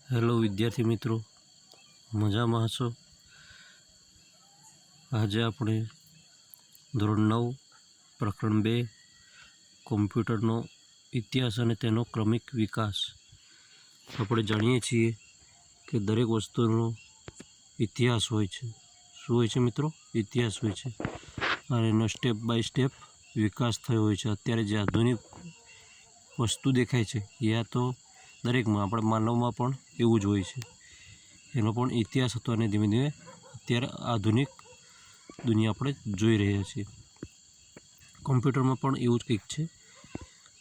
Hello વિદ્યાર્થી મિત્રો, મજામાં હશો? આજે આપણે ધોરણ 9 પ્રકરણ 2 કોમ્પ્યુટરનો ઇતિહાસ અને તેનો ક્રમિક વિકાસ. આપણે જાણીએ છીએ કે દરેક વસ્તુનો ઇતિહાસ હોય છે. શું હોય છે મિત્રો? ઇતિહાસ હોય છે, અને એનો સ્ટેપ બાય સ્ટેપ વિકાસ થયો હોય છે. અત્યારે જે આધુનિક વસ્તુ દેખાય છે યા તો દરેકમાં, આપણે માનવમાં પણ એવું જ હોય છે. એનો પણ ઇતિહાસ હતો અને ધીમે ધીમે અત્યારે આધુનિક દુનિયા આપણે જોઈ રહ્યા છીએ. કોમ્પ્યુટરમાં પણ એવું જ કંઈક છે.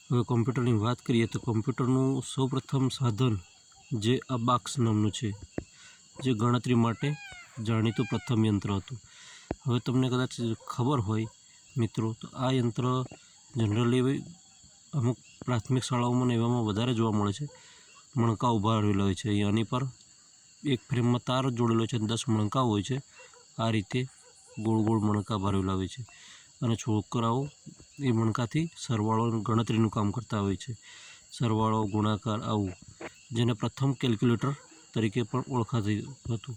હવે કોમ્પ્યુટરની વાત કરીએ તો કોમ્પ્યુટરનું સૌપ્રથમ સાધન જે અબાક્સ નામનું છે, જે ગણતરી માટે જાણીતું પ્રથમ યંત્ર હતું. હવે તમને કદાચ ખબર હોય મિત્રો, તો આ યંત્ર જનરલી અમુક પ્રાથમિક શાળાઓમાં એવામાં વધારે જોવા મળે છે. મણકા ઊભા રહેલા હોય છે. આની પર એક ફ્રેમમાં તાર જોડેલો છે, 10 મણકા હોય છે. આ રીતે ગોળ ગોળ મણકા ભરેલા હોય છે, અને છોકરાઓ એ મણકાથી સરવાળો ગણતરીનું કામ કરતા હોય છે. સરવાળો, ગુણાકાર, આવું, જેને પ્રથમ કેલ્ક્યુલેટર તરીકે પણ ઓળખાતું હતું.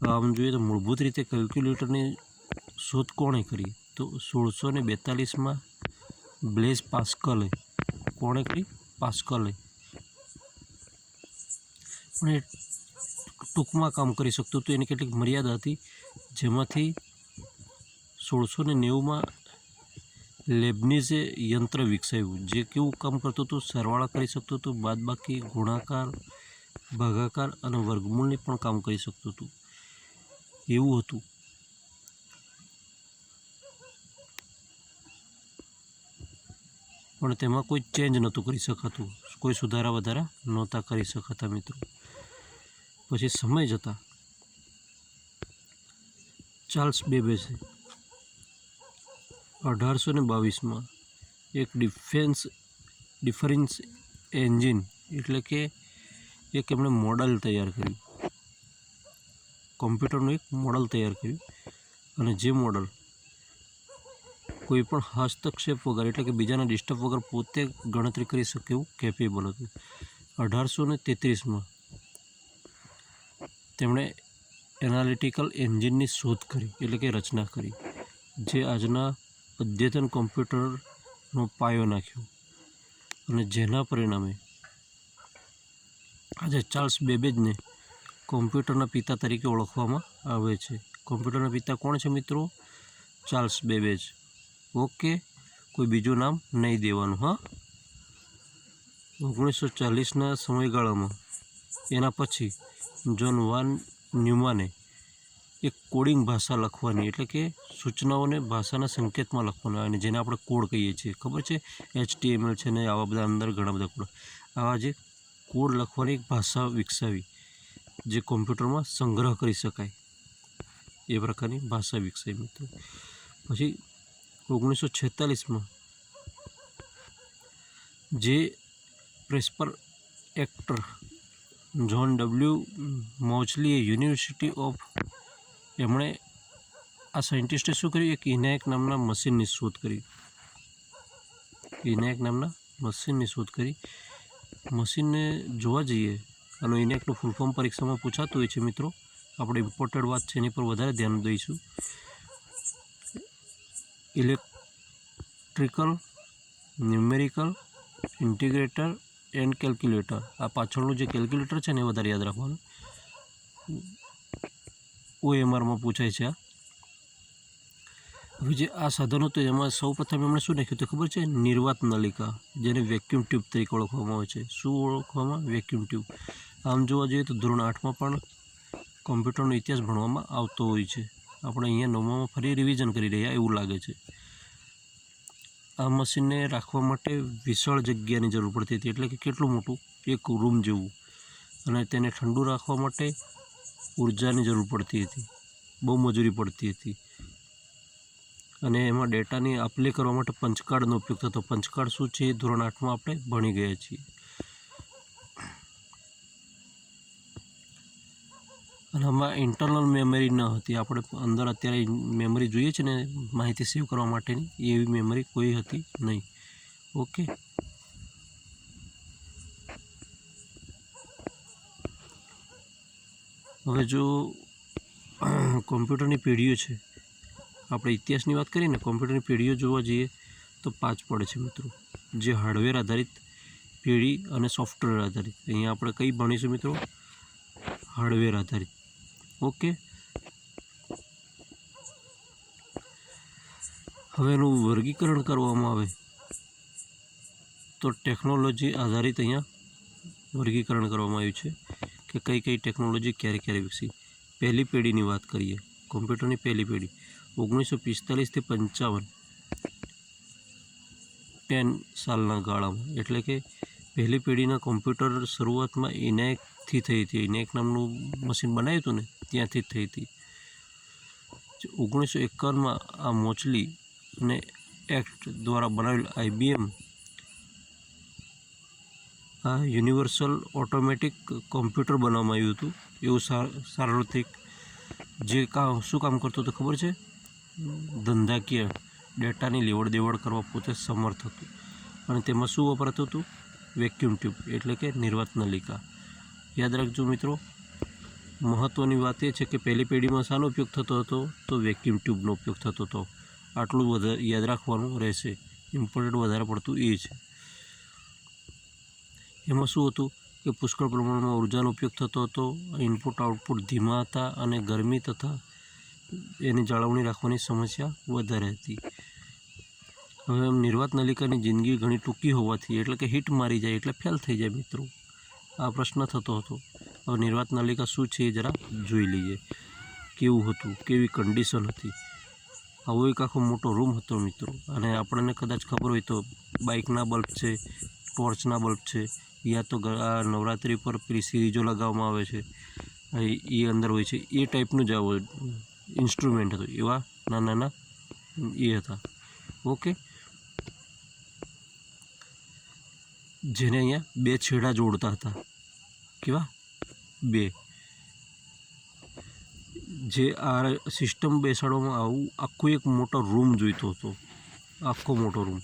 આમ જોઈએ તો મૂળભૂત રીતે કેલ્ક્યુલેટરની શોધ કોણે કરી? તો 1642માં બ્લેઝ પાસ્કલે. કોણે કરી? પાસ્કલે. પણ એ ટૂંકમાં કામ કરી શકતું હતું. એની કેટલીક મર્યાદા હતી, જેમાંથી 1690માં લેબનીઝે યંત્ર વિકસાવ્યું, જે કેવું કામ કરતું હતું? સરવાળા કરી શકતું હતું, બાદબાકી, ગુણાકાર, ભાગાકાર અને વર્ગમૂળની પણ કામ કરી શકતું હતું. એવું હતું. પણ તેમાં કોઈ ચેન્જ નહોતું કરી શકાતું, કોઈ સુધારા વધારા નહોતા કરી શકાતા મિત્રો. પછી સમય જતાં ચાર્લ્સ બેબેજે 1822માં એક ડિફરન્સ એન્જિન એટલે કે એક એમણે મોડલ તૈયાર કર્યું. કોમ્પ્યુટરનું એક મોડલ તૈયાર કર્યું, અને જે મોડલ કોઈ પણ હસ્તક્ષેપ વગર, એટલે કે બીજાના ડિસ્ટર્બ વગર પોતે ગણતરી કરી શકે એવું કેપેબલ હતું. 1833માં તેમણે એનાલિટિકલ એન્જિનની શોધ કરી, એટલે કે રચના કરી, જે આજના અદ્યતન કોમ્પ્યુટરનો પાયો નાખ્યો, અને જેના પરિણામે આજે ચાર્લ્સ બેબેજને કોમ્પ્યુટરના પિતા તરીકે ઓળખવામાં આવે છે. કોમ્પ્યુટરના પિતા કોણ છે મિત્રો? Charles Babbage. ઓકે, કોઈ બીજું નામ નહીં દેવાનું. હા, 1940ના સમયગાળામાં એના પછી જોન વાન ન્યુમાને એક કોડિંગ ભાષા લખવાની, એટલે કે સૂચનાઓને ભાષાના સંકેતમાં લખવાના, અને જેને આપણે કોડ કહીએ છીએ. ખબર છે? HTML છે ને આવા બધા અંદર ઘણા બધા કોડ. આવા જે કોડ લખવાની એક ભાષા વિકસાવી, જે કોમ્પ્યુટરમાં સંગ્રહ કરી શકાય એ પ્રકારની ભાષા વિકસાવી મિત્રો. પછી 1946માં જે પ્રેસ્પર એક્ટર જ્હોન ડબલ્યુ મોચલીએ યુનિવર્સિટી ઓફ, એમણે આ સાયન્ટિસ્ટે શું કર્યું? એક ઇનાયક નામના મશીનની શોધ કરી. ઇનાયક નામના મશીનની શોધ કરી. મશીનને જોવા જઈએ, અને ઇનાયકનું ફૂલ ફોર્મ પરીક્ષામાં પૂછાતું હોય છે મિત્રો. આપણે ઇમ્પોર્ટન્ટ વાત છે, એની પર વધારે ધ્યાન દઈશું. Electrical, numerical, integrator and calculator. આ પાછળનું જે કેલ્ક્યુલેટર છે ને એ વધારે યાદ રાખવાનું. OMRમાં પૂછાય છે આ. હવે જે આ સાધનો હતું, એમાં સૌ પ્રથમ એમણે શું નાખ્યું તો ખબર છે? નિર્વાત નલિકા, જેને વેક્યુમ ટ્યુબ તરીકે ઓળખવામાં આવે છે. શું ઓળખવામાં? Vacuum tube. આમ જોવા જઈએ તો ધોરણ 8માં પણ કોમ્પ્યુટરનો ઇતિહાસ ભણવામાં આવતો હોય છે. આપણે અહીંયા 9માં ફરી રિવિઝન કરી રહ્યા એવું લાગે છે. આ મશીનને રાખવા માટે વિશાળ જગ્યાની જરૂર પડતી હતી, એટલે કે કેટલું મોટું? એક રૂમ જેવું. અને તેને ઠંડુ રાખવા માટે ઉર્જાની જરૂર પડતી હતી, બહુ મજૂરી પડતી હતી. અને એમાં ડેટાની આપ-લે કરવા માટે પંચકાર્ડનો ઉપયોગ થતો. પંચકાર્ડ શું છે? એ ધોરણ 8માં આપણે ભણી ગયા છીએ. અને આમાં ઇન્ટરનલ મેમરી ન હતી. આપણે અંદર અત્યારે મેમરી જોઈએ છે ને માહિતી સેવ કરવા માટેની, એવી મેમરી કોઈ હતી નહીં. ઓકે. હવે જો કોમ્પ્યુટરની પેઢીઓ છે, આપણે ઇતિહાસની વાત કરીએ ને, કોમ્પ્યુટરની પેઢીઓ જોવા જઈએ તો 5 પડે છે મિત્રો, જે હાર્ડવેર આધારિત પેઢી અને સોફ્ટવેર આધારિત. અહીંયા આપણે કઈ ભણીશું મિત્રો? હાર્ડવેર આધારિત. ઓકે, હવે એનું વર્ગીકરણ કરવામાં આવે તો ટેકનોલોજી આધારિત અહીંયા વર્ગીકરણ કરવામાં આવ્યું છે કે કઈ કઈ ટેકનોલોજી ક્યારે ક્યારે વિકસી. પહેલી પેઢીની વાત કરીએ, કોમ્પ્યુટરની પહેલી પેઢી 1945 થી 55, 10 સાલના ગાળામાં. એટલે કે પહેલી પેઢીના કોમ્પ્યુટર શરૂઆતમાં ENIACથી થઈ હતી. ENIAC નામનું મશીન બનાવ્યું હતું ને, ત્યાંથી જ થઈ હતી. 1951માં આ મોચલી અને એક્ટ દ્વારા બનાવેલ IBM આ યુનિવર્સલ ઓટોમેટિક કોમ્પ્યુટર બનાવવામાં આવ્યું હતું. એવું સાર્વત્રિક જે શું કામ કરતું હતું ખબર છે? ધંધાકીય ડેટાની લેવડ દેવડ કરવા પોતે સમર્થ હતું. અને તેમાં શું વપરાતું હતું? વેક્યુમ ટ્યુબ, એટલે કે નિર્વાત નલિકા. યાદ રાખજો મિત્રો, મહત્ત્વની વાત એ છે કે પહેલી પેઢીમાં શાનો ઉપયોગ થતો હતો? તો વેક્યુમ ટ્યુબનો ઉપયોગ થતો હતો. આટલું વધારે યાદ રાખવાનું રહેશે. ઇમ્પોર્ટન્ટ વધારે પડતું એ છે. એમાં શું હતું કે પુષ્કળ પ્રમાણમાં ઉર્જાનો ઉપયોગ થતો હતો. ઇનપુટ આઉટપુટ ધીમા હતા અને ગરમી તથા એની જાળવણી રાખવાની સમસ્યા વધારે હતી. હવે નિર્વાત નલિકાની જિંદગી ઘણી ટૂંકી હોવાથી, એટલે કે હીટ મારી જાય એટલે ફેલ થઈ જાય મિત્રો, આ પ્રશ્ન થતો હતો. હવે નિર્વાત નલિકા શું છે એ જરા જોઈ લઈએ. કેવું હતું, કેવી કન્ડિશન હતી. આવો એક આખો મોટો રૂમ હતો મિત્રો. અને આપણને કદાચ ખબર હોય તો બાઇકના બલ્બ છે, ટોર્ચના બલ્બ છે, યા તો આ નવરાત્રિ પર પેલી સિરીજો લગાવવામાં આવે છે એ અંદર હોય છે, એ ટાઈપનું જ આવો ઇન્સ્ટ્રુમેન્ટ હતું. એવા નાના એ હતા. ઓકે, જેને અહીંયા 2 છેડા જોડતા હતા. કેવા? 2. જે આ સિસ્ટમ બેસાડવામાં આવું આખો એક મોટો રૂમ જોઈતો હતો. આખો મોટો રૂમ.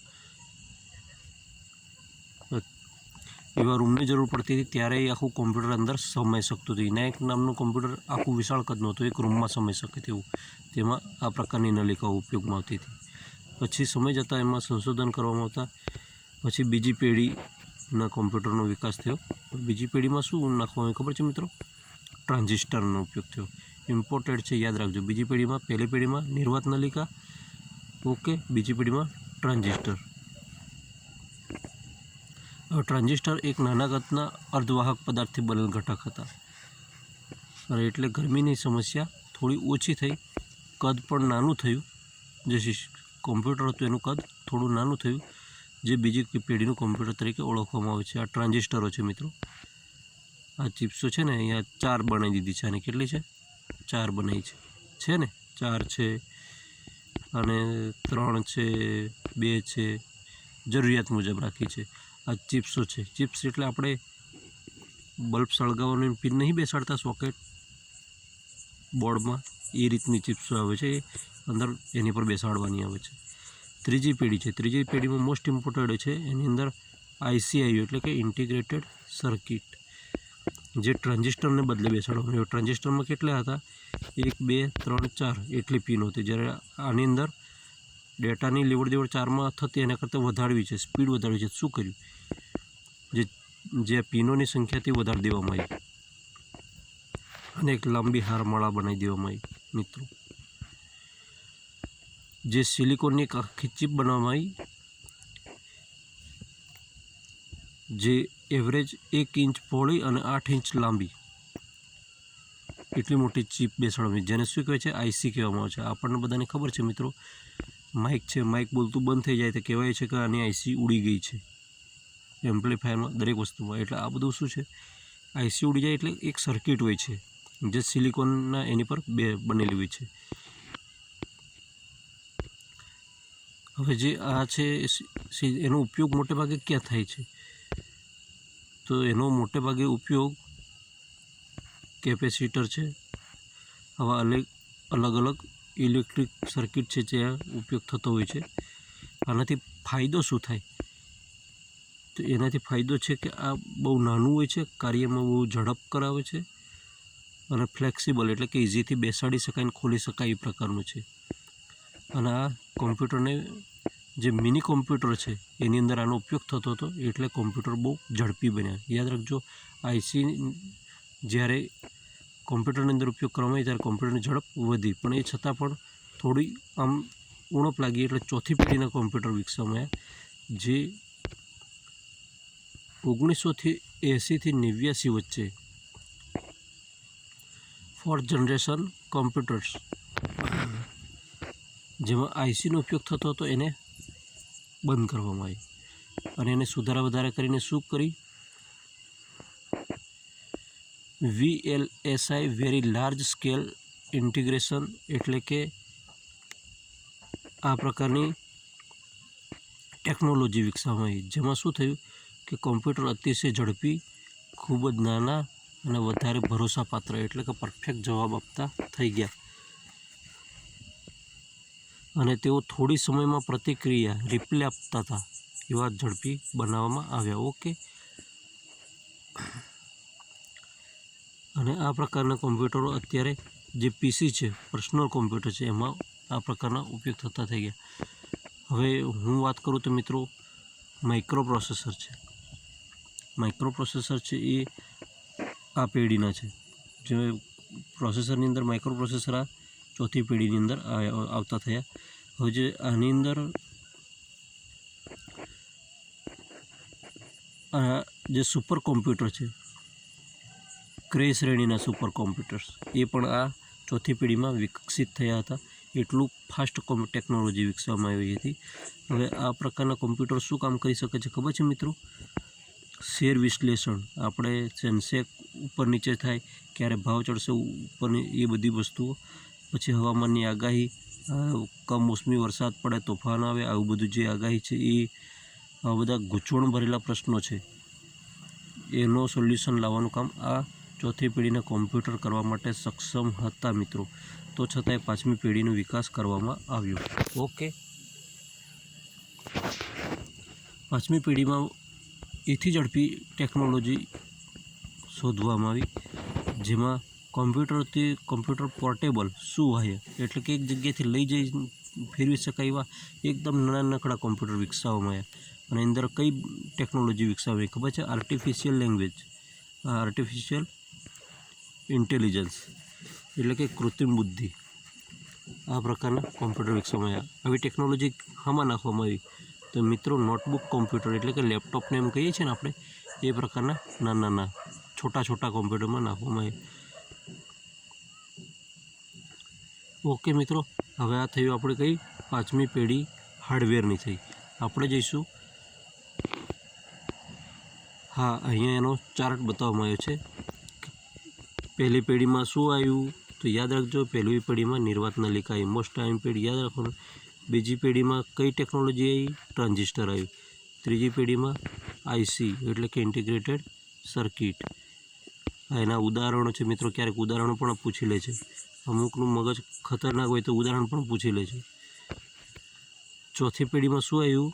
એવા રૂમની જરૂર પડતી હતી. ત્યારે એ આખું કોમ્પ્યુટર અંદર સમાઈ શકતું હતું. ENIAC નામનું કોમ્પ્યુટર આખું વિશાળ કદનું હતું, એક રૂમમાં સમાઈ શકે તેવું. તેમાં આ પ્રકારની નલિકાઓ ઉપયોગમાં આવતી હતી. પછી સમય જતાં એમાં સંશોધન કરવામાં આવતા. પછી બીજી પેઢીના કોમ્પ્યુટરનો વિકાસ થયો. બીજી પેઢીમાં શું નાખવાનું ખબર છે મિત્રો? ટ્રાન્ઝિસ્ટરનો ઉપયોગ થયો. ઇમ્પોર્ટેડ છે, યાદ રાખજો. બીજી પેઢીમાં, પહેલી પેઢીમાં નિર્વાત નલિકા, ઓકે, બીજી પેઢીમાં ટ્રાન્ઝિસ્ટર. હવે ટ્રાન્ઝિસ્ટર એક નાના કદના અર્ધવાહક પદાર્થથી બનેલ ઘટક હતા. અને એટલે ગરમીની સમસ્યા થોડી ઓછી થઈ, કદ પણ નાનું થયું. જે કોમ્પ્યુટર હતું એનું કદ થોડું નાનું થયું, જે બીજી પેઢીનું કોમ્પ્યુટર તરીકે ઓળખવામાં આવે છે. આ ટ્રાન્ઝિસ્ટરો છે મિત્રો. આ ચિપ્સો છે ને, અહીંયા 4 બનાવી દીધી છે. અને કેટલી છે? 4 બનાવી છે ને, 4 છે અને 3 છે, 2 છે, જરૂરિયાત મુજબ રાખી છે. આ ચિપ્સો છે. ચિપ્સ એટલે આપણે બલ્બ સળગાવવાની પિન નહીં બેસાડતા સોકેટ બોર્ડમાં, એ રીતની ચિપ્સો આવે છે. એ અંદર એની પર બેસાડવાની આવે છે. ત્રીજી પેઢી છે. ત્રીજી પેઢીમાં મોસ્ટ ઇમ્પોર્ટન્ટ છે, એની અંદર IC આવ્યું, એટલે કે ઇન્ટિગ્રેટેડ સર્કિટ, જે ટ્રાન્ઝિસ્ટરને બદલે બેસાડવાનું. ટ્રાન્ઝિસ્ટરમાં કેટલા હતા? 1, 2, 3, 4 એટલી પિન હતી. જ્યારે આની અંદર ડેટાની લેવડ દેવડ 4માં થતી, એના કરતાં વધારવી છે, સ્પીડ વધારવી છે. શું કર્યું? જે પિનોની સંખ્યાથી વધારી દેવામાં આવી અને એક લાંબી હારમાળા બનાવી દેવામાં આવી મિત્રો. જે સિલિકોનની એક આખી ચિપ બનાવવામાં આવી, જે એવરેજ 1 ઇંચ પહોળી અને 8 ઇંચ લાંબી, એટલી મોટી ચિપ બેસાડવાની, જેને શું કહેવાય છે? IC કહેવામાં આવે છે. આપણને બધાને ખબર છે મિત્રો, માઇક છે, માઇક બોલતું બંધ થઈ જાય તો કહેવાય છે કે આની IC ઉડી ગઈ છે. એમ્પ્લીફાયરમાં, દરેક વસ્તુમાં. એટલે આ બધું શું છે? IC ઉડી જાય એટલે એક સર્કિટ હોય છે, જે સિલિકોનના એની પર બનેલી હોય છે. હવે જે આ છે એનો ઉપયોગ મોટે ભાગે ક્યાં થાય છે? તો એનો મોટે ભાગે ઉપયોગ કેપેસિટર છે, આવા અલગ અલગ ઇલેક્ટ્રિક સર્કિટ છે જ્યાં ઉપયોગ થતો હોય છે. આનાથી ફાયદો શું થાય? તો એનાથી ફાયદો છે કે આ બહુ નાનું હોય છે, કાર્યમાં બહુ ઝડપ કરાવે છે અને ફ્લેક્સિબલ એટલે કે ઇઝીથી બેસાડી શકાય અને ખોલી શકાય એ પ્રકારનું છે. અને આ કોમ્પ્યુટરને જે મિની કોમ્પ્યુટર છે એની અંદર આનો ઉપયોગ થતો હતો એટલે કોમ્પ્યુટર બહુ ઝડપી બન્યા. યાદ રાખજો, આઈસી જ્યારે કોમ્પ્યુટરની અંદર ઉપયોગ કરવામાં આવે ત્યારે કોમ્પ્યુટરની ઝડપ વધી, પણ એ છતાં પણ થોડી આમ ઉણપ લાગી એટલે ચોથી પેઢીના કોમ્પ્યુટર વિકસાવવામાં આવ્યા, જે 1980 થી 89 વચ્ચે ફોર્થ જનરેશન કોમ્પ્યુટર્સ જેમાં આઈસીનો ઉપયોગ થતો હતો એને બંધ કરવામાં આવી અને એને સુધારા વધારા કરીને શું કરી, VLSI very large scale integration એટલે કે આ પ્રકારની ટેકનોલોજી વિકસાવવામાં આવી, જેમાં શું થયું કે કોમ્પ્યુટર અતિશય ઝડપી, ખૂબ જ નાના અને વધારે ભરોસાપાત્ર એટલે કે પરફેક્ટ જવાબ આપતા થઈ ગયા અને તેઓ થોડી સમયમાં પ્રતિક્રિયા રિપ્લે આપતા હતા એવા ઝડપી બનાવવામાં આવ્યા. ઓકે, અને આ પ્રકારના કોમ્પ્યુટરો અત્યારે જે પીસી છે, પર્સનલ કોમ્પ્યુટર છે, એમાં આ પ્રકારના ઉપયોગ થતા થઈ ગયા. હવે હું વાત કરું તો મિત્રો માઇક્રો પ્રોસેસર છે. માઇક્રો પ્રોસેસર છે એ આ પેઢીના છે. જે પ્રોસેસરની અંદર માઇક્રો પ્રોસેસર આ ચોથી પેઢીની અંદર આવતા થયા. હવે જે આની અંદર જે સુપર કોમ્પ્યુટર છે, ક્રે શ્રેણીના સુપર કોમ્પ્યુટર્સ, એ પણ આ ચોથી પેઢીમાં વિકસિત થયા હતા. એટલું ફાસ્ટ ટેકનોલોજી વિકસાવવામાં આવી હતી. હવે આ પ્રકારના કોમ્પ્યુટર શું કામ કરી શકે છે ખબર છે મિત્રો? શેર વિશ્લેષણ, આપણે સેન્સેક ઉપર નીચે થાય, ક્યારે ભાવ ચડશે ઉપરની, એ બધી વસ્તુઓ. પછી હવામાનની આગાહી, કમોસમી વરસાદ પડે, તોફાન આવે, આવું બધું જે આગાહી છે એ આ બધા ગૂંચવણ ભરેલા પ્રશ્નો છે એનો સોલ્યુશન લાવવાનું કામ આ ચોથી પેઢીના કોમ્પ્યુટર કરવા માટે સક્ષમ હતા મિત્રો. તો છતાંય પાંચમી પેઢીનો વિકાસ કરવામાં આવ્યો. ઓકે, પાંચમી પેઢીમાં એથી ઝડપી ટેકનોલોજી શોધવામાં આવી જેમાં કોમ્પ્યુટર પોર્ટેબલ, સુવાહ્ય એટલે કે એક જગ્યાએથી લઈ જઈ ફેરવી શકાય એવા એકદમ નાનકડા કોમ્પ્યુટર વિકસાવવામાં આવ્યા. અને અંદર કઈ ટેકનોલોજી વિકસાવી ખબર છે? આર્ટિફિશિયલ ઇન્ટેલિજન્સ એટલે કે કૃત્રિમ બુદ્ધિ. આ પ્રકારના કોમ્પ્યુટર વિકસાવવામાં આવ્યા. આવી ટેકનોલોજી હામાં નાખવામાં આવી તો મિત્રો નોટબુક કોમ્પ્યુટર એટલે કે લેપટોપને એમ કહીએ છીએ ને આપણે, એ પ્રકારના નાના છોટા કોમ્પ્યુટરમાં નાખવામાં આવે. ઓકે મિત્રો, હવે આ થયું આપણે કઈ પાંચમી પેઢી હાર્ડવેરની થઈ. આપણે જઈશું, હા, અહીંયા એનો ચાર્ટ બતાવવામાં આવ્યો છે. પહેલી પેઢીમાં શું આવ્યું તો યાદ રાખજો, પહેલી પેઢીમાં નિર્વાત નલિકા આવી, મોસ્ટ ટાઈમ પેઢી યાદ રાખવાનું. બીજી પેઢીમાં કઈ ટેકનોલોજી આવી? ટ્રાન્ઝિસ્ટર આવ્યું. ત્રીજી પેઢીમાં આઈસી એટલે કે ઇન્ટિગ્રેટેડ સર્કિટ. એના ઉદાહરણો છે મિત્રો, ક્યારેક ઉદાહરણો પણ પૂછી લે છે. અમુકનું મગજ ખતરનાક હોય તો ઉદાહરણ પણ પૂછી લે છે. ચોથી પેઢીમાં શું આવ્યું?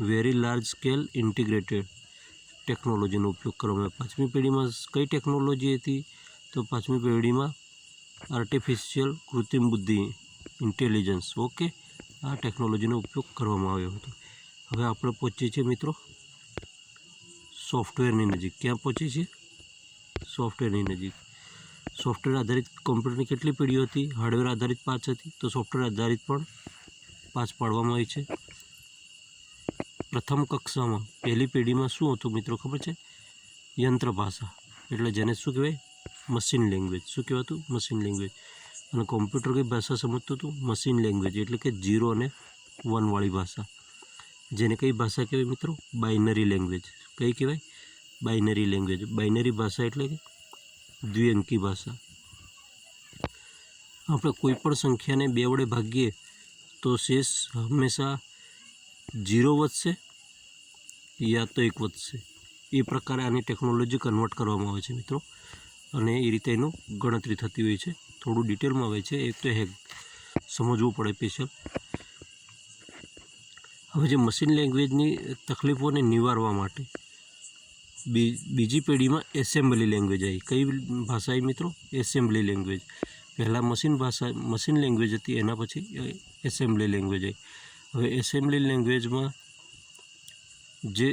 વેરી લાર્જ સ્કેલ ઇન્ટિગ્રેટેડ ટેકનોલોજીનો ઉપયોગ કરવામાં. પાંચમી પેઢીમાં કઈ ટેકનોલોજી હતી તો પાંચમી પેઢીમાં આર્ટિફિશિયલ કૃત્રિમ બુદ્ધિ, ઇન્ટેલિજન્સ. ઓકે, આ ટેકનોલોજીનો ઉપયોગ કરવામાં આવ્યો હતો. હવે આપણે પહોંચીએ છીએ મિત્રો સોફ્ટવેરની નજીક. ક્યાં પહોંચીએ છીએ? સોફ્ટવેરની નજીક. સોફ્ટવેર આધારિત કોમ્પ્યુટરની કેટલી પેઢીઓ હતી? હાર્ડવેર આધારિત 5 હતી, તો સોફ્ટવેર આધારિત પણ 5 પાડવામાં આવી છે. પ્રથમ કક્ષામાં પહેલી પેઢીમાં શું હતું મિત્રો ખબર છે? યંત્ર ભાષા એટલે જેને શું કહેવાય? Machine language. શું કહેવાતું? Machine language. અને કોમ્પ્યુટર કઈ ભાષા સમજતું હતું? મશીન લેંગ્વેજ એટલે કે 0 અને 1 વાળી ભાષા. જેને કઈ ભાષા કહેવાય મિત્રો? Binary language. કઈ કહેવાય? Binary language. બાઇનરી ભાષા એટલે કે દ્વિઅંકી ભાષા. આપણે કોઈ પણ સંખ્યાને 2 વડે ભાગીએ તો શેષ હંમેશા 0 વધશે યા તો 1 વધશે. એ પ્રકારે આની ટેકનોલોજી કન્વર્ટ કરવામાં આવે છે મિત્રો, અને એ રીતે એનું ગણતરી થતી હોય છે. થોડું ડિટેલમાં આવે છે, એક તો સમજવું પડે સ્પેશિયલ. હવે જે મશીન લેંગ્વેજની તકલીફોને નિવારવા માટે બીજી પેઢીમાં એસેમ્બલી લેંગ્વેજ આવી. કઈ ભાષા આવી મિત્રો? Assembly language. પહેલાં મશીન લેંગ્વેજ હતી, એના પછી એસેમ્બલી લેંગ્વેજ આવી. હવે એસેમ્બલી લેંગ્વેજમાં જે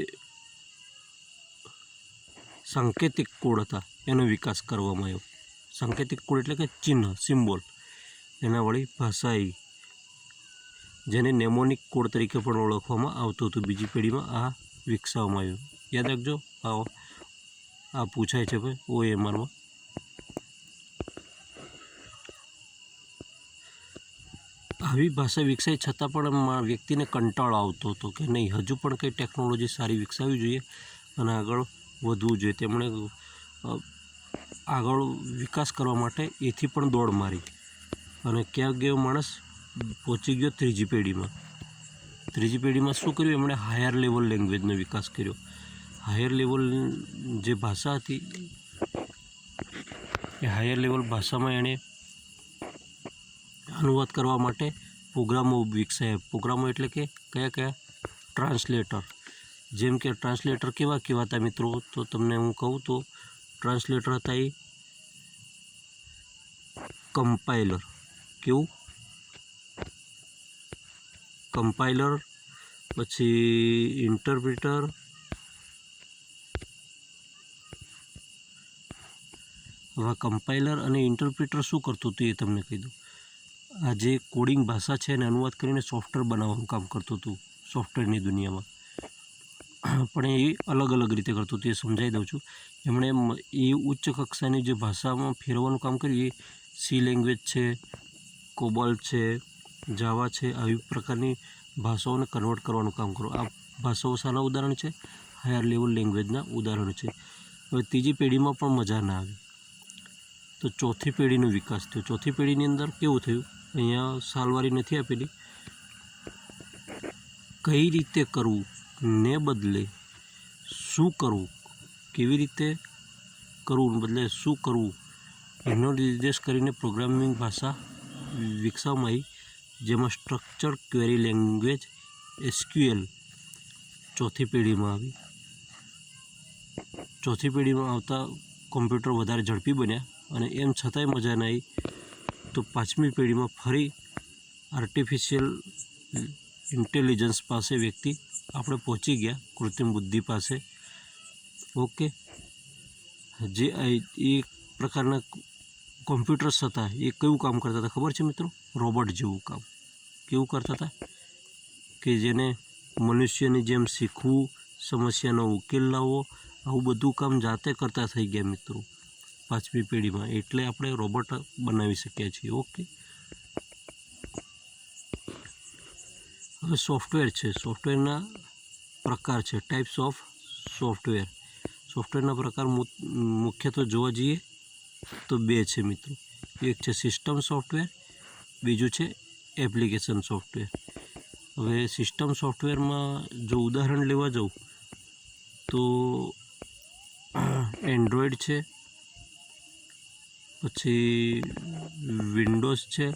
સાંકેતિક કોડ હતા એનો વિકાસ કરવામાં આવ્યો. સાંકેતિક કોડ એટલે કે ચિહ્ન, સિમ્બોલ, એના વળી ભાષા આવી, જેને નેમોનિક કોડ તરીકે પણ ઓળખવામાં આવતું હતું. બીજી પેઢીમાં આ વિકસાવવામાં આવ્યું. યાદ રાખજો, આ પૂછાય છે ભાઈ OMRમાં. આવી ભાષા વિકસાઈ છતાં પણ વ્યક્તિને કંટાળો આવતો હતો કે નહીં, હજુ પણ કંઈ ટેકનોલોજી સારી વિકસાવવી જોઈએ અને આગળ વધવું જોઈએ. તેમણે આગળ વિકાસ કરવા માટે એથી પણ દોડ મારી અને ક્યાં ગયો માણસ? પહોંચી ગયો ત્રીજી પેઢીમાં. ત્રીજી પેઢીમાં શું કર્યું? એમણે હાયર લેવલ લેંગ્વેજનો વિકાસ કર્યો. હાયર લેવલ જે ભાષા હતી એ હાયર લેવલ ભાષામાં એણે અનુવાદ કરવા માટે પ્રોગ્રામો વિકસાવ્યા. પ્રોગ્રામો એટલે કે કયા? ટ્રાન્સલેટર. જેમ કે ટ્રાન્સલેટર કેવા હતા મિત્રો? તો તમને હું કહું તો ટ્રાન્સલેટર હતા એ કમ્પાઇલર. કેવું? કમ્પાઇલર, પછી ઇન્ટરપ્રિટર, હવે કમ્પાઇલર અને ઇન્ટરપ્રિટર શું કરતું હતું એ તમને કહી દઉં. આ જે કોડિંગ ભાષા છે એને અનુવાદ કરીને સોફ્ટવેર બનાવવાનું કામ કરતું હતું સોફ્ટવેરની દુનિયામાં. પણ એ અલગ અલગ રીતે કરતું હતું, એ સમજાવી દઉં છું. એમણે એ ઉચ્ચ કક્ષાની જે ભાષામાં ફેરવવાનું કામ કર્યું એ સી લેંગ્વેજ છે, કોબોલ છે, જાવા છે, આવી પ્રકારની ભાષાઓને કન્વર્ટ કરવાનું કામ કરો. આ ભાષાઓ શાના ઉદાહરણ છે? હાયર લેવલ લેંગ્વેજના ઉદાહરણ છે. હવે ત્રીજી પેઢીમાં પણ મજા ના આવી તો ચોથી પેઢીનો વિકાસ થયો. ચોથી પેઢીની અંદર કેવું થયું? અહીંયા સાલવારી નથી આપેલી. કઈ રીતે કરવું ને બદલે શું કરવું, કેવી રીતે કરવું બદલે શું કરવું એનો નિર્દેશ કરીને પ્રોગ્રામિંગ ભાષા વિકસાવવામાં આવી, જેમાં સ્ટ્રક્ચર ક્વેરી લેંગ્વેજ SQL ચોથી પેઢીમાં આવી. ચોથી પેઢીમાં આવતા કોમ્પ્યુટર વધારે ઝડપી બન્યા અને એમ છતાંય મજા ના આવી તો પાંચમી પેઢીમાં ફરી આર્ટિફિશિયલ ઇન્ટેલિજન્સ પાસે વ્યક્તિ આપણે પહોંચી ગયા, કૃત્રિમ બુદ્ધિ પાસે. ઓકે, જે એક પ્રકારના કોમ્પ્યુટર્સ હતા એ કયું કામ કરતા હતા ખબર છે મિત્રો? રોબોટ જેવું કામ. કેવું કરતા હતા? કે જેને મનુષ્યની જેમ શીખવું, સમસ્યાનો ઉકેલ લાવવો, આવું બધું કામ જાતે કરતા થઈ ગયા મિત્રો પાંચમી પેઢીમાં. એટલે આપણે રોબોટ બનાવી શકીએ છીએ. ઓકે, હવે સોફ્ટવેર છે. સોફ્ટવેરના પ્રકાર છે, ટાઈપ્સ ઓફ સોફ્ટવેર. સોફ્ટવેરના પ્રકાર મુખ્યત્વે જોવા જઈએ તો બે છે મિત્રો. એક છે સિસ્ટમ સોફ્ટવેર, બીજું છે એપ્લિકેશન સોફ્ટવેર. હવે સિસ્ટમ સોફ્ટવેરમાં જો ઉદાહરણ લેવા જાઉં તો એન્ડ્રોઈડ છે, પછી વિન્ડોઝ છે,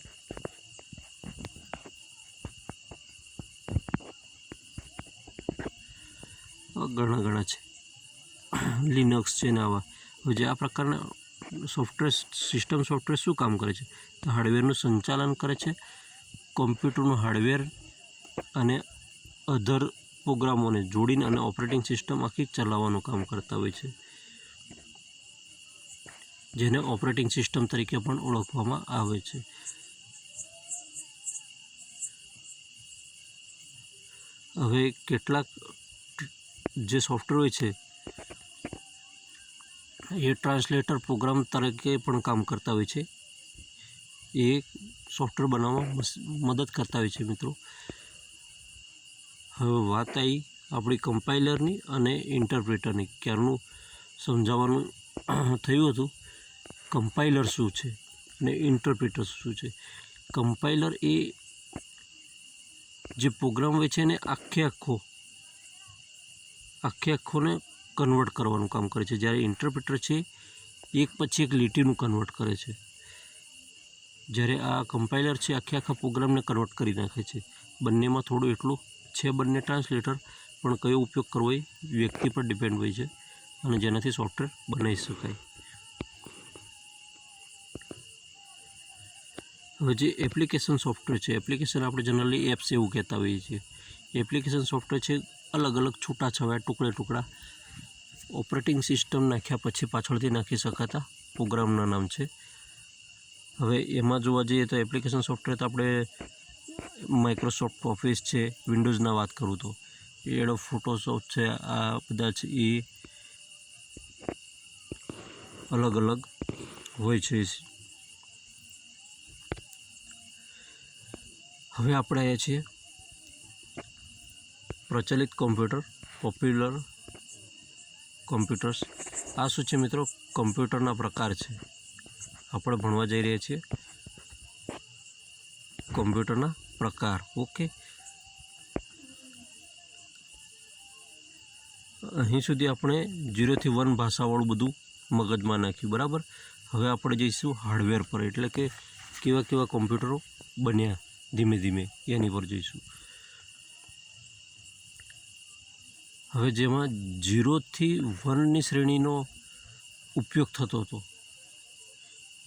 ઘણા છે, લિનક્સ છે ને આવા. હવે જે આ પ્રકારના સોફ્ટવેર, સિસ્ટમ સોફ્ટવેર શું કામ કરે છે? તો હાર્ડવેરનું સંચાલન કરે છે. કોમ્પ્યુટરનું હાર્ડવેર અને અધર પ્રોગ્રામોને જોડીને અને ઓપરેટિંગ સિસ્ટમ આખી ચલાવવાનું કામ કરતા હોય છે, જેને ઓપરેટિંગ સિસ્ટમ તરીકે પણ ઓળખવામાં આવે છે. હવે કેટલાક જે સોફ્ટવેર હોય છે એ ટ્રાન્સલેટર પ્રોગ્રામ તરીકે પણ કામ કરતા હોય છે. એ સોફ્ટવેર બનાવવામાં મદદ કરતા હોય છે મિત્રો. હવે વાત આવી આપણી કમ્પાઇલરની અને ઇન્ટરપ્રેટરની. ક્યારનું સમજાવવાનું થયું હતું કમ્પાઇલર શું છે અને ઇન્ટરપ્રેટર શું છે. કમ્પાઇલર એ જે પ્રોગ્રામ હોય છે એને આખોને કન્વર્ટ કરવાનું કામ કરે છે, જ્યારે ઇન્ટરપ્રેટર છે એક પછી એક લીટીનું કન્વર્ટ કરે છે. જ્યારે આ કમ્પાઇલર છે આખા પ્રોગ્રામને કન્વર્ટ કરી નાખે છે. બંનેમાં થોડું એટલું છે, બંને ટ્રાન્સલેટર, પણ કયો ઉપયોગ કરવો એ વ્યક્તિ પર ડિપેન્ડ હોય છે. અને જેનાથી સોફ્ટવેર બનાવી શકાય. હવે જે એપ્લિકેશન સોફ્ટવેર છે, એપ્લિકેશન આપણે જનરલી એપ્સ એવું કહેતા હોઈએ છીએ. એપ્લિકેશન સોફ્ટવેર છે અલગ અલગ છૂટાછવાયા ટુકડા ઓપરેટિંગ સિસ્ટમ નાખ્યા પછી પાછળથી નાખી શકાતા પ્રોગ્રામના નામ છે. હવે એમાં જોવા જઈએ તો એપ્લિકેશન સોફ્ટવેર તો આપણે માઇક્રોસોફ્ટ ઓફિસ છે, વિન્ડોઝના વાત કરું તો એડોબ ફોટોશોપ છે, આ બધા છે એ અલગ અલગ હોય છે. હવે આપણે આવ્યા છીએ પ્રચલિત કોમ્પ્યુટર, પોપ્યુલર કોમ્પ્યુટર્સ. આ શું છે મિત્રો? કોમ્પ્યુટરના પ્રકાર છે. આપણે ભણવા જઈ રહ્યા છીએ કોમ્પ્યુટરના પ્રકાર. ઓકે, અહીં સુધી આપણે 0 થી 1 ભાષાવાળું બધું મગજમાં નાખ્યું, બરાબર. હવે આપણે જઈશું હાર્ડવેર પર, એટલે કે કેવા કેવા કોમ્પ્યુટરો બન્યા ધીમે ધીમે એની પર જઈશું. હવે જેમાં 0 થી 1ની શ્રેણીનો ઉપયોગ થતો હતો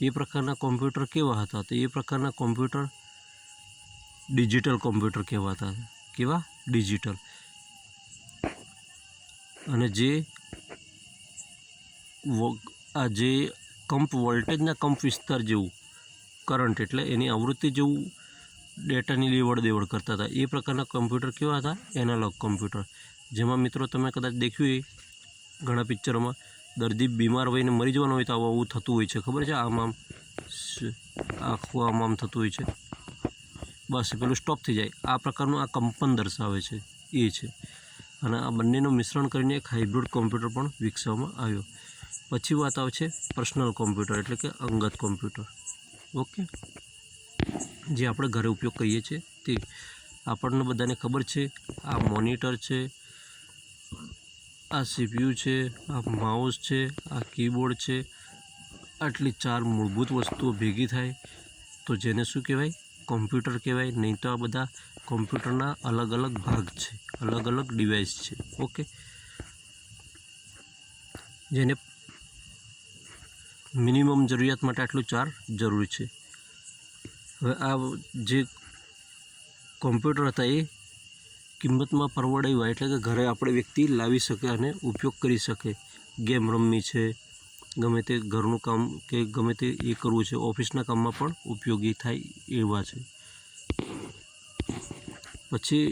એ પ્રકારના કોમ્પ્યુટર કેવા હતા? તો એ પ્રકારના કોમ્પ્યુટર ડિજિટલ કોમ્પ્યુટર કહેવાતા. કેવા? ડિજિટલ. અને જે કંપ વોલ્ટેજના કંપ વિસ્તાર જેવું કરંટ, એટલે એની આવૃત્તિ જેવું ડેટાની લેવડ દેવડ કરતા હતા એ પ્રકારના કોમ્પ્યુટર કેવા હતા? Analog computer. જેમાં મિત્રો તમે કદાચ દેખ્યું એ ઘણા પિક્ચરોમાં દર્દી બીમાર હોઈને મરી જવાનું હોય તો આવું થતું હોય છે, ખબર છે? આમ આખું આમ થતું હોય છે, બસ પેલું સ્ટોપ થઈ જાય. આ પ્રકારનું આ કંપન દર્શાવે છે એ છે. અને આ બંનેનું મિશ્રણ કરીને એક હાઇબ્રિડ કોમ્પ્યુટર પણ વિકસાવવામાં આવ્યો. પછી વાત આવે છે પર્સનલ કોમ્પ્યુટર, એટલે કે અંગત કોમ્પ્યુટર. ઓકે, જે આપણે ઘરે ઉપયોગ કરીએ છીએ તે. આપણને બધાને ખબર છે આ મોનિટર છે, આ CPU છે, આ માઉસ છે, આ કીબોર્ડ છે. આટલી 4 મૂળભૂત વસ્તુઓ ભેગી થાય તો જેને શું કહેવાય? કોમ્પ્યુટર કહેવાય. નહીં તો આ બધા કોમ્પ્યુટરના અલગ અલગ ભાગ છે, અલગ અલગ ડિવાઇસ છે. ઓકે, જેને મિનિમમ જરૂરિયાત માટે આટલું 4 જરૂરી છે. હવે આ જે કોમ્પ્યુટર હતા એ કિંમતમાં પરવડે એવા, એટલે કે ઘરે આપણે વ્યક્તિ લાવી શકે અને ઉપયોગ કરી શકે. ગેમ રમવી છે, ગમે તે ઘરનું કામ કે ગમે તે એ કરવું છે, ઓફિસના કામમાં પણ ઉપયોગી થાય એવા છે. પછી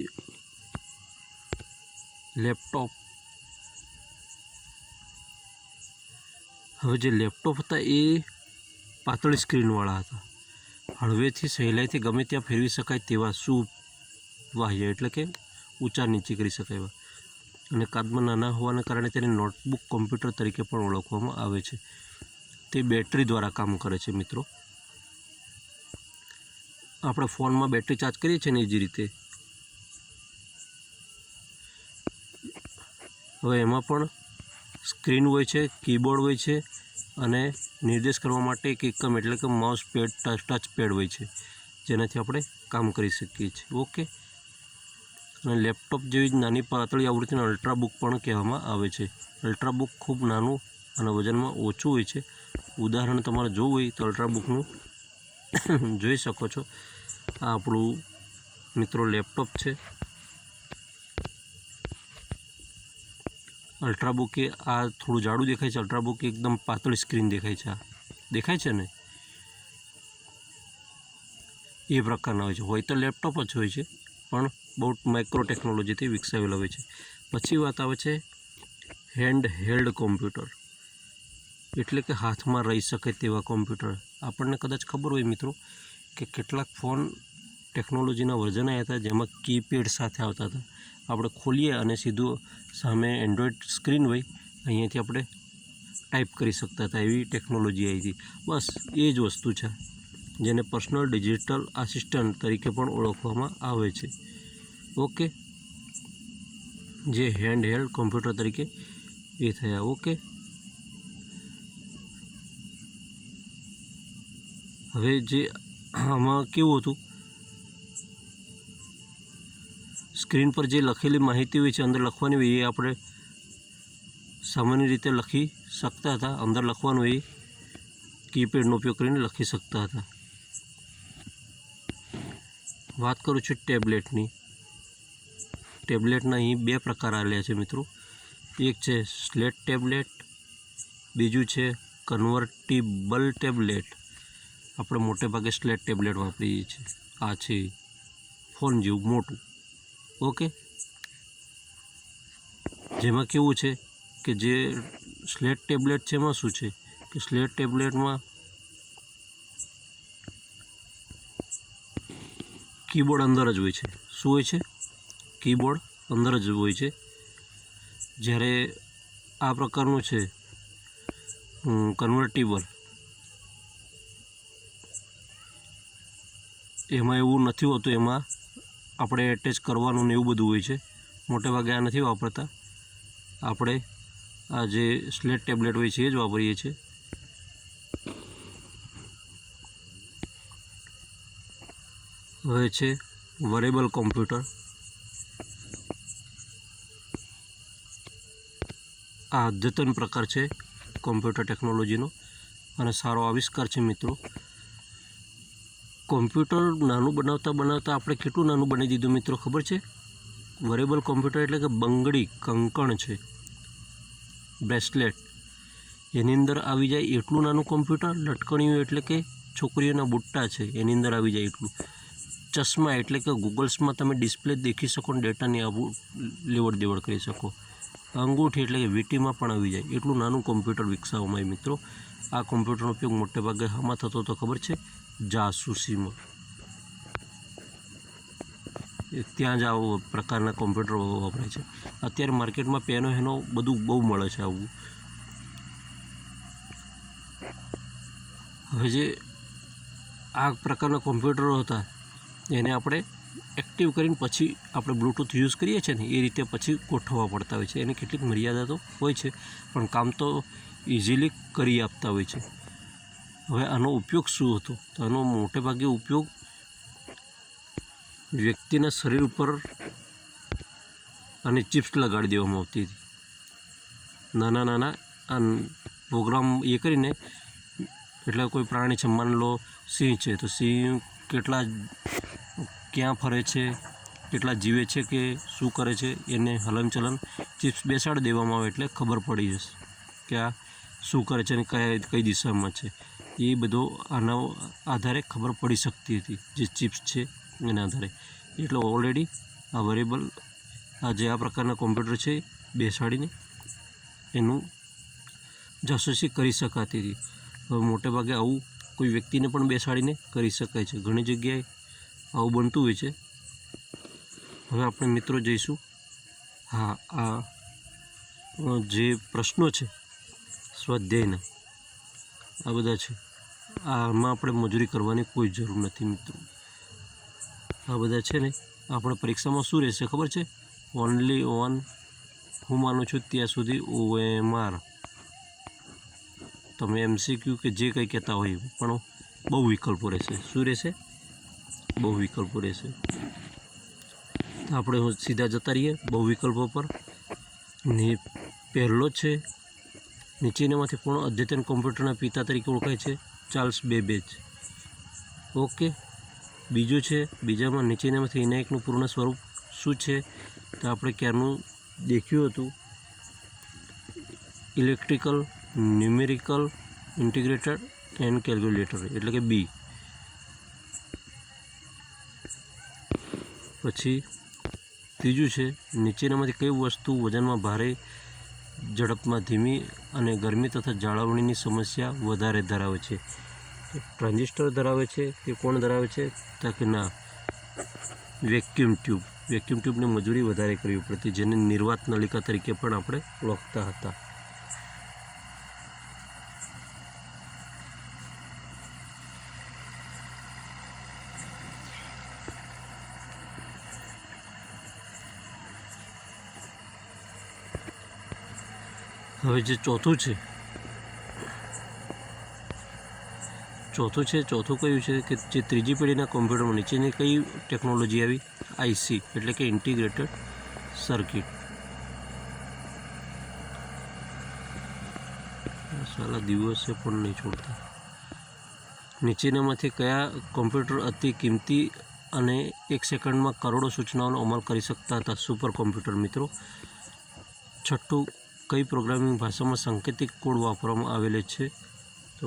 લેપટોપ. હવે જે લેપટોપ હતા એ પાતળી સ્ક્રીનવાળા હતા. હળવેથી સહેલાઈથી ગમે ત્યાં ફેરવી શકાય તેવા, સુવાહ્ય એટલે કે ઊંચા નીચે કરી શકાય એવા. અને કદમાં નાના હોવાને કારણે તેને નોટબુક કોમ્પ્યુટર તરીકે પણ ઓળખવામાં આવે છે. તે બેટરી દ્વારા કામ કરે છે મિત્રો. આપણે ફોનમાં બેટરી ચાર્જ કરીએ છીએ ને એ જ રીતે. હવે એમાં પણ સ્ક્રીન હોય છે, કીબોર્ડ હોય છે અને નિર્દેશ કરવા માટે એક એકમ એટલે કે માઉસ પેડ, ટચ પેડ હોય છે, જેનાથી આપણે કામ કરી શકીએ છીએ. ઓકે, અને લેપટોપ જેવી જ નાની પાતળી આવૃત્તિને અલ્ટ્રાબુક પણ કહેવામાં આવે છે. અલ્ટ્રાબુક ખૂબ નાનું અને વજનમાં ઓછું હોય છે. ઉદાહરણ તમારે જોવું હોય તો અલ્ટ્રાબુકનું જોઈ શકો છો. આ આપણું મિત્રો લેપટોપ છે. અલ્ટ્રાબુક એ આ થોડું જાડું દેખાય છે, અલ્ટ્રાબુક એકદમ પાતળી સ્ક્રીન દેખાય છે. આ દેખાય છે ને? એ પ્રકારના હોય તો લેપટોપ જ હોય છે, પણ બહુ માઇક્રો ટેકનોલોજીથી વિકસાવેલા હોય છે. પછી વાત આવે છે હેન્ડ હેલ્ડ કોમ્પ્યુટર, એટલે કે હાથમાં રહી શકે તેવા કોમ્પ્યુટર. આપણને કદાચ ખબર હોય મિત્રો કે કેટલાક ફોન ટેકનોલોજીના વર્ઝન આવ્યા હતા જેમાં કીપેડ સાથે આવતા હતા. આપણે ખોલીએ અને સીધું સામે એન્ડ્રોઈડ સ્ક્રીન હોય, અહીંયાથી આપણે ટાઈપ કરી શકતા હતા. એવી ટેકનોલોજી આવી હતી. બસ એ જ વસ્તુ છે, જેને પર્સનલ ડિજિટલ આસિસ્ટન્ટ તરીકે પણ ઓળખવામાં આવે છે. ઓકે, જે હેન્ડ હેલ્ડ કોમ્પ્યુટર તરીકે એ થયા. ઓકે, હવે જે આમાં કેવું હતું, સ્ક્રીન પર જે લખેલી માહિતી હોય છે, અંદર લખવાની હોય એ આપણે સામાન્ય રીતે લખી શકતા હતા. અંદર લખવાનું એ કીપેડનો ઉપયોગ કરીને લખી શકતા હતા. વાત કરું છું ટેબ્લેટની. ટેબ્લેટના અહીં 2 પ્રકાર આવેલા છે મિત્રો. એક છે સ્લેટ ટેબ્લેટ, બીજું છે કન્વર્ટિબલ ટેબ્લેટ. આપણે મોટે ભાગે સ્લેટ ટેબ્લેટ વાપરીએ છીએ. આ છે ફોન જેવું મોટું. ઓકે, જેમાં કેવું છે કે જે સ્લેટ ટેબ્લેટ છે એમાં શું છે કે સ્લેટ ટેબ્લેટમાં કીબોર્ડ અંદર જ હોય છે. શું હોય છે? કીબોર્ડ અંદર જ હોય છે. જ્યારે આ પ્રકારનું છે કન્વર્ટિબલ, એમાં એવું નથી હોતું. એમાં આપણે એટેચ કરવાનું ને એવું બધું હોય છે. મોટે ભાગે આ નથી વાપરતા. આપણે આ જે સ્લેટ ટેબ્લેટ હોય છે એ જ વાપરીએ છીએ. હવે છે વેરેબલ કોમ્પ્યુટર. આ અદ્યતન પ્રકાર છે કોમ્પ્યુટર ટેકનોલોજીનો અને સારો આવિષ્કાર છે મિત્રો. કોમ્પ્યુટર નાનું બનાવતા આપણે કેટલું નાનું બનાવી દીધું મિત્રો, ખબર છે? વેરેબલ કોમ્પ્યુટર એટલે કે બંગડી, કંકણ છે, બ્રેસલેટ, એની અંદર આવી જાય એટલું નાનું કોમ્પ્યુટર. લટકણીઓ એટલે કે છોકરીઓના બુટ્ટા છે એની અંદર આવી જાય એટલું. ચશ્મા એટલે કે ગૂગલ્સમાં તમે ડિસ્પ્લે દેખી શકો ને ડેટાની લેવડ દેવડ કરી શકો. અંગૂઠી એટલે કે વીટીમાં પણ આવી જાય એટલું નાનું કોમ્પ્યુટર વિકસાવવામાં આવ્યું મિત્રો. આ કોમ્પ્યુટરનો ઉપયોગ મોટે ભાગે હામાં થતો તો ખબર છે? જાસૂસીમાં. ત્યાં જ આવો પ્રકારના કોમ્પ્યુટર વપરાય છે. અત્યારે માર્કેટમાં પેનો એનો બધું બહુ મળે છે આવું. હવે જે આ પ્રકારના કોમ્પ્યુટરો હતા એને આપણે એક્ટિવ કરીને પછી આપણે બ્લૂટૂથ યુઝ કરીએ છીએ ને એ રીતે પછી ગોઠવવા પડતા હોય છે. એની કેટલીક મર્યાદા તો હોય છે પણ કામ તો ઇઝીલી કરી આપતા હોય છે. હવે આનો ઉપયોગ શું હતો? તો આનો મોટે ભાગે ઉપયોગ વ્યક્તિના શરીર ઉપર આની ચિપ્સ લગાડી દેવામાં આવતી હતી. નાના નાના પ્રોગ્રામ એ કરીને, એટલે કોઈ પ્રાણી છે, માની લો સિંહ છે, તો સિંહ કેટલા ક્યાં ફરે છે, કેટલા જીવે છે કે શું કરે છે, એને હલનચલન ચિપ્સ બેસાડી દેવામાં આવે એટલે ખબર પડી જશે કે આ શું કરે છે અને કઈ દિશામાં છે. એ બધો આના આધારે ખબર પડી શકતી હતી જે ચિપ્સ છે એના આધારે. એટલે ઓલરેડી આ વેરેબલ જે આ પ્રકારના કોમ્પ્યુટર છે બેસાડીને એનું જાસૂસી કરી શકાતી હતી. હવે મોટે ભાગે આવું કોઈ વ્યક્તિને પણ બેસાડીને કરી શકાય છે. ઘણી જગ્યાએ આવું બનતું હોય છે. હવે આપણે મિત્રો જઈશું. હા, આ જે પ્રશ્નો છે સ્વાધ્યાયના આ બધા છે, આમાં આપણે મજૂરી કરવાની કોઈ જરૂર નથી મિત્રો. આ બધા છે ને આપણે પરીક્ષામાં શું રહેશે ખબર છે? ઓનલી ઓન, હું માનું છું ત્યાં સુધી OMR. તમે MCQ કે જે કંઈ કહેતા હોય પણ બહુ વિકલ્પો રહેશે. શું રહેશે? બહુ વિકલ્પો રહેશે. તો આપણે સીધા જતા રહીએ બહુ વિકલ્પો પર. ને પહેલો છે નીચેનામાંથી પૂર્ણ અદ્યતન કોમ્પ્યુટરના પિતા તરીકે ઓળખાય છે? Charles Babbage. ઓકે. બીજું છે, બીજામાં નીચેનામાંથી વિનાયકનું પૂર્ણ સ્વરૂપ શું છે? તો આપણે ક્યારનું દેખ્યું હતું, electrical, numerical, integrated and calculator એટલે કે બી. પછી ત્રીજું છે નીચેનામાંથી કઈ વસ્તુ વજનમાં ભારે, ઝડપમાં ધીમી અને ગરમી તથા જાળવણીની સમસ્યા વધારે ધરાવે છે? ટ્રાન્ઝિસ્ટર ધરાવે છે કે કોણ ધરાવે છે? તો કે ના, વેક્યુમ ટ્યુબ. વેક્યુમ ટ્યુબની મજૂરી વધારે કરવી પડતી, જેને નિર્વાત નલિકા તરીકે પણ આપણે ઓળખતા હતા. હવે જે ચોથું કયું છે કે જે ત્રીજી પેઢીના કોમ્પ્યુટરમાં નીચેની કઈ ટેકનોલોજી આવી? IC એટલે કે ઇન્ટિગ્રેટેડ સર્કિટ. દિવસે પણ નહીં છોડતા. નીચેનામાંથી કયા કોમ્પ્યુટર અતિ કિંમતી અને 1 સેકન્ડમાં કરોડો સૂચનાઓનો અમલ કરી શકતા હતા? સુપર કોમ્પ્યુટર મિત્રો. છઠ્ઠું, કઈ પ્રોગ્રામિંગ ભાષામાં સાંકેતિક કોડ વાપરવામાં આવેલો છે? તો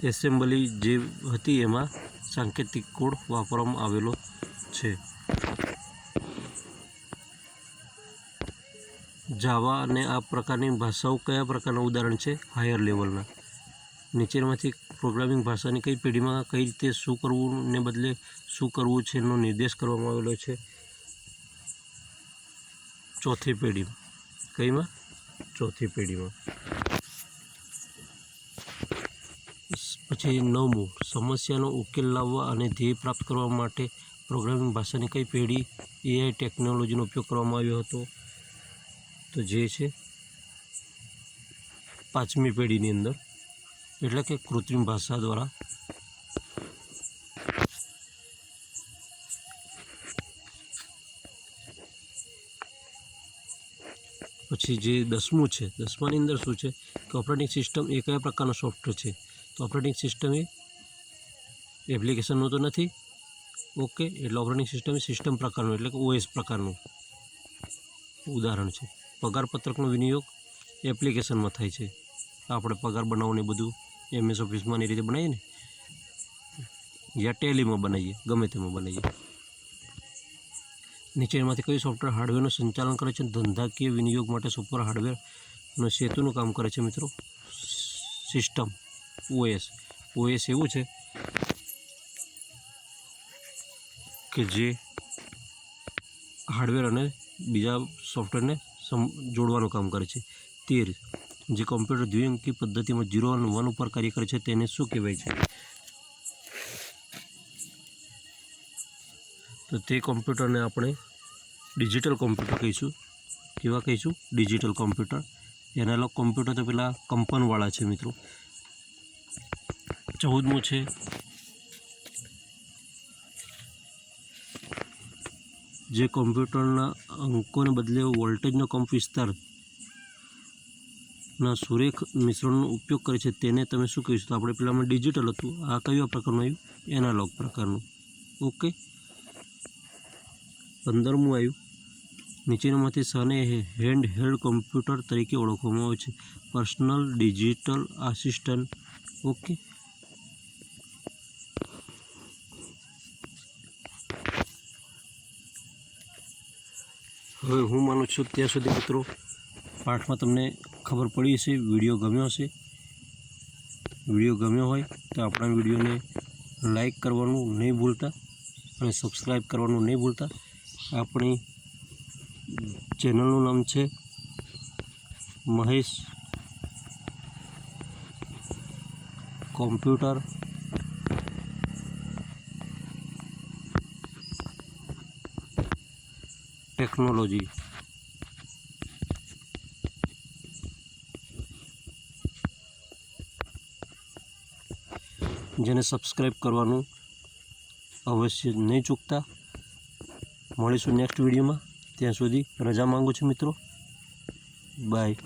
એસેમ્બલી જે હતી એમાં સાંકેતિક કોડ વાપરવામાં આવેલો છે. જાવા અને આ પ્રકારની ભાષાઓ કયા પ્રકારના ઉદાહરણ છે? હાયર લેવલના. નીચેનામાંથી પ્રોગ્રામિંગ ભાષાની કઈ પેઢીમાં કઈ રીતે શું કરવું ને બદલે શું કરવું છે એનો નિર્દેશ કરવામાં આવેલો છે? ચોથી પેઢીમાં. કઈમાં? ચોથી પેઢીમાં. પછી 9મું, સમસ્યાનો ઉકેલ લાવવા અને ધ્યેય પ્રાપ્ત કરવા માટે પ્રોગ્રામિંગ ભાષાની કઈ પેઢી એઆઈ ટેકનોલોજીનો ઉપયોગ કરવામાં આવ્યો હતો? તો જે છે 5મી પેઢીની અંદર, એટલે કે કૃત્રિમ ભાષા દ્વારા. પછી જે 10મું છે, 10માની અંદર શું છે કે ઓપરેટિંગ સિસ્ટમ એ કયા પ્રકારનો સોફ્ટવેર છે? તો ઓપરેટિંગ સિસ્ટમ એ એપ્લિકેશનનું તો નથી. ઓકે, એટલે ઓપરેટિંગ સિસ્ટમ એ સિસ્ટમ પ્રકારનું એટલે કે ઓએસ પ્રકારનું ઉદાહરણ છે. પગારપત્રકનો વિનિયોગ એપ્લિકેશનમાં થાય છે. આપણે પગાર બનાવવું ને બધું MS ઓફિસમાં એ રીતે બનાવીએ ને, યા ટેલીમાં બનાવીએ, ગમે તેમાં બનાવીએ. નીચેમાંથી કયું સોફ્ટવેર હાર્ડવેરનું સંચાલન કરે છે? ધંધાકીય વિનિયોગ માટે સુપર હાર્ડવેરનો સેતુનું કામ કરે છે મિત્રો. System OS. ઓએસ એવું છે કે જે હાર્ડવેર અને બીજા સોફ્ટવેરને જોડવાનું કામ કરે છે. 13, જે કોમ્પ્યુટર દ્વિઅંકી પદ્ધતિમાં 0 અને 1 ઉપર કાર્ય કરે છે તેને શું કહેવાય છે? તો તે કોમ્પ્યુટરને આપણે ડિજિટલ કોમ્પ્યુટર કહીશું. કેવા કહીશું? Digital computer. એનાલોગ કોમ્પ્યુટર તો પેલા કંપનવાળા છે મિત્રો. 14મું છે જે કોમ્પ્યુટરના અંકોને બદલે વોલ્ટેજનો કંપ વિસ્તારના સુરેખ મિશ્રણનો ઉપયોગ કરે છે તેને તમે શું કહીશું? તો આપણે પેલામાં ડિજિટલ હતું, આ કયા પ્રકારનું આવ્યું? એનાલોગ પ્રકારનું. ઓકે. 15મું આવ્યું, નીચેનામાંથી શાને હેન્ડ હેલ્ડ કોમ્પ્યુટર તરીકે ઓળખવામાં આવે છે? Personal digital assistant. ઓકે. હવે હું માનું છું ત્યાં સુધી મિત્રો પાઠમાં તમને ખબર પડી હશે, વિડીયો ગમ્યો હશે. વિડીયો ગમ્યો હોય તો આપણા વિડીયોને લાઈક કરવાનું નહીં ભૂલતા અને સબસ્ક્રાઈબ કરવાનું નહીં ભૂલતા. આપણી ચેનલનું નામ છે મહેશ કોમ્પ્યુટર ટેકનોલોજી. જેને સબસ્ક્રાઈબ કરવાનું અવશ્ય નહીં ચૂકતા. મળીશું નેક્સ્ટ વિડીયોમાં. ત્યાં સુધી રજા માંગુ છું મિત્રો. બાય.